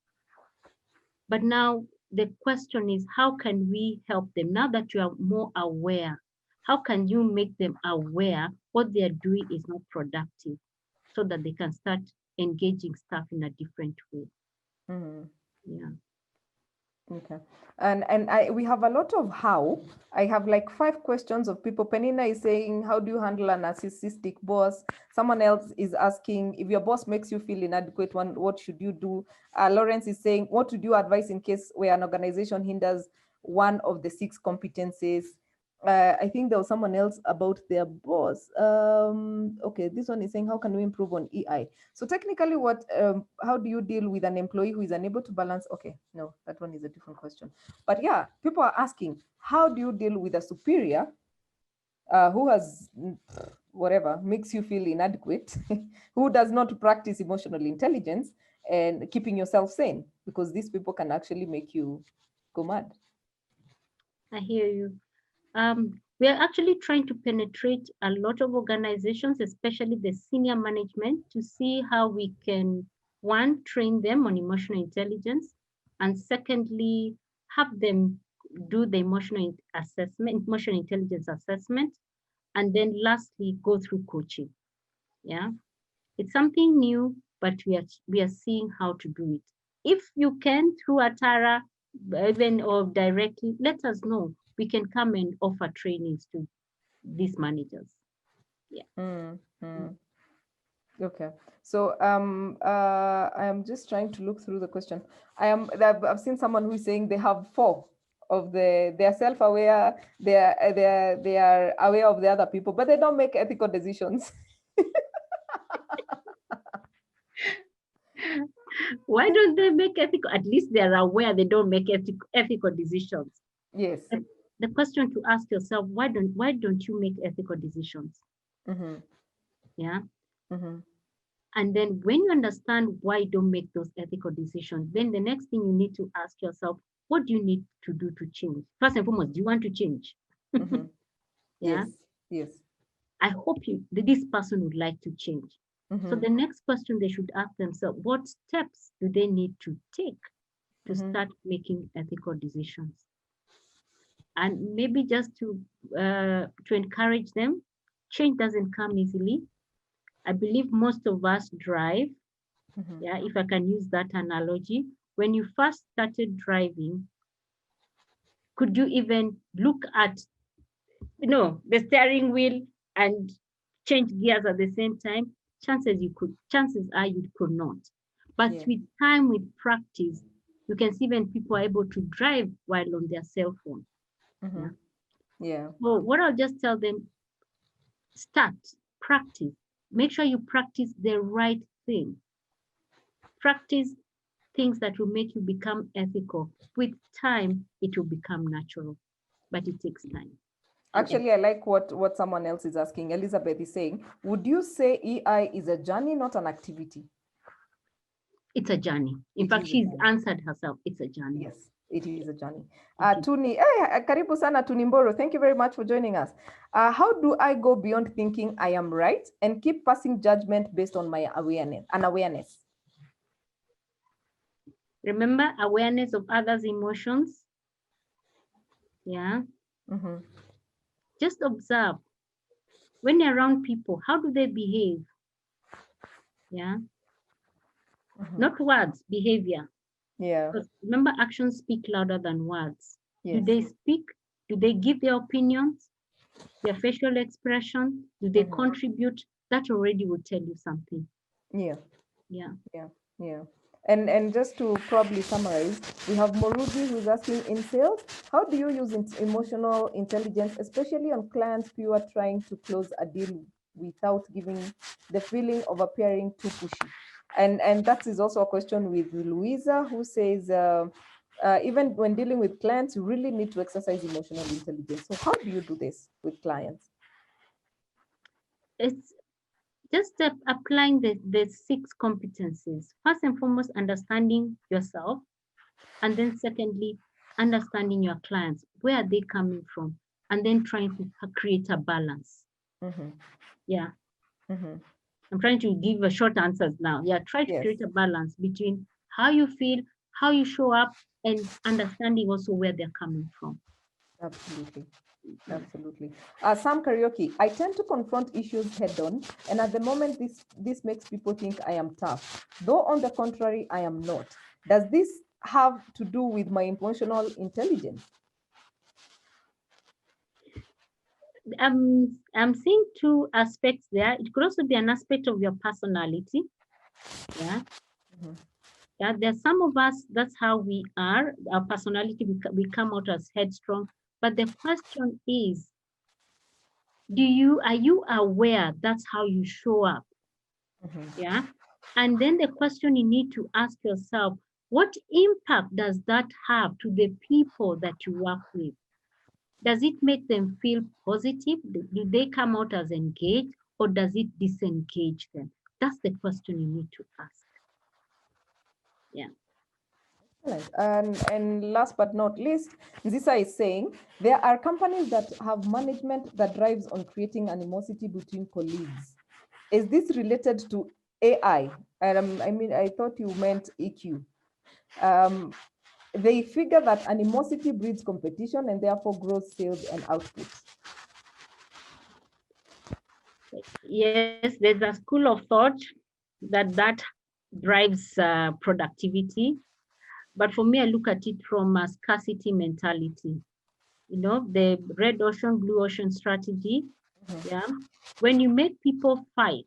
But now the question is, how can we help them now that you are more aware? How can you make them aware what they are doing is not productive, so that they can start engaging staff in a different way? Yeah. Okay. And we have a lot of how. I have like 5 questions of people. Penina is saying, how do you handle a narcissistic boss? Someone else is asking, if your boss makes you feel inadequate, what should you do? Lawrence is saying, what would you advise in case where an organization hinders one of the 6 competencies? I think there was someone else about their boss. Okay, this one is saying, how can we improve on EI? So technically, how do you deal with an employee who is unable to balance? Okay, no, that one is a different question. But yeah, people are asking, how do you deal with a superior who has whatever makes you feel inadequate, who does not practice emotional intelligence and keeping yourself sane? Because these people can actually make you go mad. I hear you. We are actually trying to penetrate a lot of organizations, especially the senior management, to see how we can, one, train them on emotional intelligence, and secondly, have them do the emotional intelligence assessment, and then lastly, go through coaching. Yeah, it's something new, but we are seeing how to do it. If you can, through Atara, even or directly, let us know. We can come and offer trainings to these managers. Yeah. Okay. So I am just trying to look through the question. I've seen someone who is saying they have 4 of they're self-aware, they are aware of the other people, but they don't make ethical decisions. Why don't they make ethical? At least they're aware they don't make ethical decisions. Yes. The question to ask yourself, why don't you make ethical decisions? Yeah. And then when you understand why you don't make those ethical decisions, then the next thing you need to ask yourself, what do you need to do to change? First and foremost, do you want to change? Yeah. Yes. I hope this person would like to change. So the next question they should ask themselves, what steps do they need to take to start making ethical decisions? And maybe just to encourage them, change doesn't come easily. I believe most of us drive. Yeah, if I can use that analogy. When you first started driving, could you even look at the steering wheel and change gears at the same time? Chances are you could not. But with time, with practice, you can see when people are able to drive while on their cell phone. Yeah. So what I'll just tell them, start, practice. Make sure you practice the right thing. Practice things that will make you become ethical. With time, it will become natural, but it takes time. Actually, I like what someone else is asking. Elizabeth is saying, would you say EI is a journey, not an activity? It's a journey. In fact, she's answered herself. It's a journey. Yes, it is a journey. Tuni, karibu sana Tuni Mboro. Thank you very much for joining us. How do I go beyond thinking I am right and keep passing judgment based on my awareness? Remember, awareness of others' emotions. Yeah. Just observe. When you're around people, how do they behave? Yeah. Not words, behavior. Yeah. Because remember, actions speak louder than words. Yes. Do they speak? Do they give their opinions? their facial expression, do they contribute? That already will tell you something. Yeah. Yeah. Yeah. And just to probably summarize, we have Morudi who's asking, in sales, how do you use emotional intelligence, especially on clients who are trying to close a deal without giving the feeling of appearing too pushy? And that is also a question with Louisa, who says, even when dealing with clients, you really need to exercise emotional intelligence. So how do you do this with clients? It's just applying the 6 competencies. First and foremost, understanding yourself. And then secondly, understanding your clients. Where are they coming from? And then trying to create a balance. Yeah. I'm trying to give a short answers now. Yeah, try to create a balance between how you feel, how you show up, and understanding also where they're coming from. Absolutely. Absolutely. Sam Karaoke, I tend to confront issues head on, and at the moment, this makes people think I am tough. Though on the contrary, I am not. Does this have to do with my emotional intelligence? I'm seeing 2 aspects there. It could also be an aspect of your personality. Yeah. Yeah, there's some of us, that's how we are. Our personality, we come out as headstrong. But the question is, are you aware that's how you show up? Yeah. And then the question you need to ask yourself, what impact does that have to the people that you work with? Does it make them feel positive? Do they come out as engaged, or does it disengage them? That's the question you need to ask. Yeah. And last but not least, Zisa is saying, there are companies that have management that drives on creating animosity between colleagues. Is this related to AI? I mean, I thought you meant EQ. They figure that animosity breeds competition and therefore grows sales and output. Yes, there's a school of thought that drives productivity. But for me, I look at it from a scarcity mentality. You know, the red ocean, blue ocean strategy. Yeah. When you make people fight,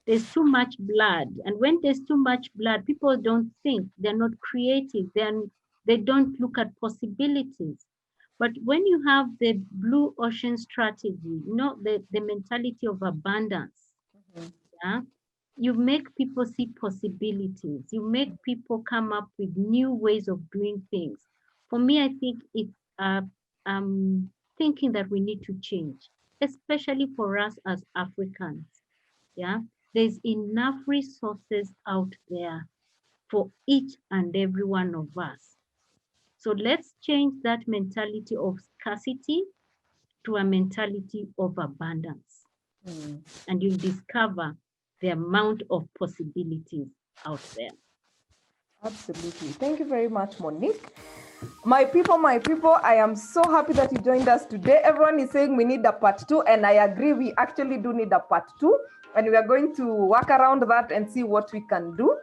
there's too much blood. And when there's too much blood, people don't think, they're not creative, they don't look at possibilities. But when you have the blue ocean strategy, you know, the mentality of abundance, yeah, you make people see possibilities. You make people come up with new ways of doing things. For me, I think it's thinking that we need to change, especially for us as Africans. Yeah, there's enough resources out there for each and every one of us. So let's change that mentality of scarcity to a mentality of abundance. And you'll discover the amount of possibilities out there. Absolutely. Thank you very much, Monique. My people, I am so happy that you joined us today. Everyone is saying we need a part 2, and I agree, we actually do need a part 2, and we are going to work around that and see what we can do.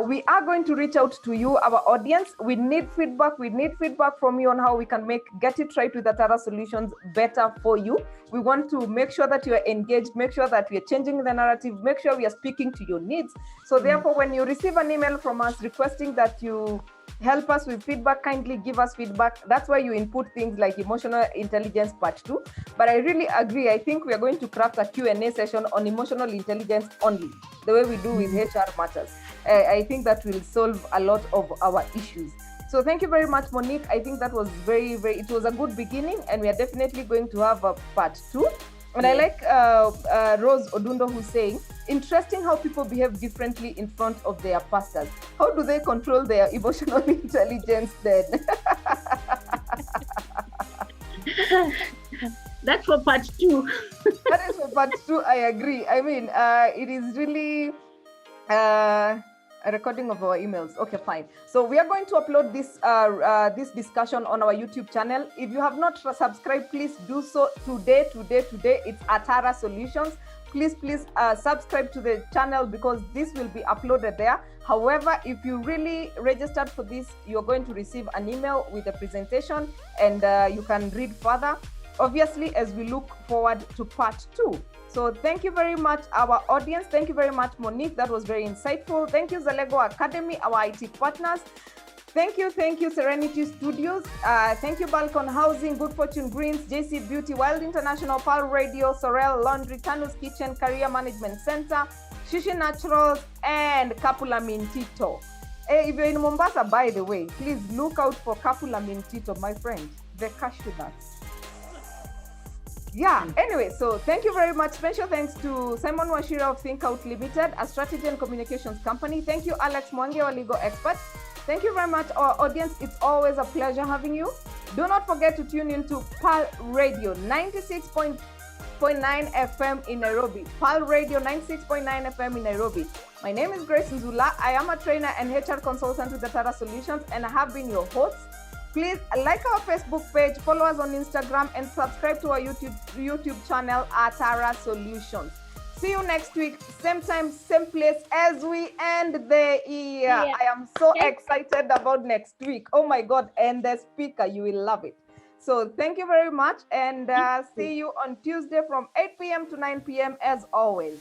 We are going to reach out to you, our audience. We need feedback. We need feedback from you on how we can get it right with Atara Solutions better for you. We want to make sure that you are engaged, make sure that we are changing the narrative, make sure we are speaking to your needs. So therefore, when you receive an email from us requesting that you help us with feedback, kindly give us feedback. That's why you input things like emotional intelligence part 2. But I really agree. I think we are going to craft a Q&A session on emotional intelligence only, the way we do with HR matters. I think that will solve a lot of our issues. So thank you very much, Monique. I think that was it was a good beginning, and we are definitely going to have a part 2. And I like Rose Odundo, who's saying, interesting how people behave differently in front of their pastors. How do they control their emotional intelligence then? That's for part 2. That is for part 2, I agree. I mean, it is really a recording of our emails. Okay, fine. So we are going to upload this discussion on our YouTube channel. If you have not subscribed, please do so today. It's Atara Solutions. Please subscribe to the channel, because this will be uploaded there. However, if you really registered for this, you're going to receive an email with a presentation, and you can read further obviously, as we look forward to part 2. So thank you very much, our audience. Thank you very much, Monique. That was very insightful. Thank you, Zalego Academy, our IT partners. Thank you, Serenity Studios. Thank you, Balcon Housing, Good Fortune Greens, JC Beauty, Wild International, Pal Radio, Sorel Laundry, Tanu's Kitchen, Career Management Center, Shishi Naturals, and Kapula Mintito. If you're in Mombasa, by the way, please look out for Kapula Mintito, my friend, the cashew nuts. Yeah, anyway, so thank you very much. Special thanks to Simon Washira of Think Out Limited, a strategy and communications company. Thank you, Alex Mwangi, our legal expert. Thank you very much, our audience. It's always a pleasure having you. Do not forget to tune in to Pal Radio 96.9 FM in Nairobi. Pal Radio 96.9 FM in Nairobi. My name is Grace Nzula. I am a trainer and HR consultant with the Tara Solutions, and I have been your host. Please like our Facebook page, follow us on Instagram, and subscribe to our YouTube channel at Tara Solutions. See you next week, same time, same place as we end the year. Yeah. I am so excited about next week. Oh my God, and the speaker, you will love it. So thank you very much, and see you on Tuesday from 8 p.m. to 9 p.m. as always.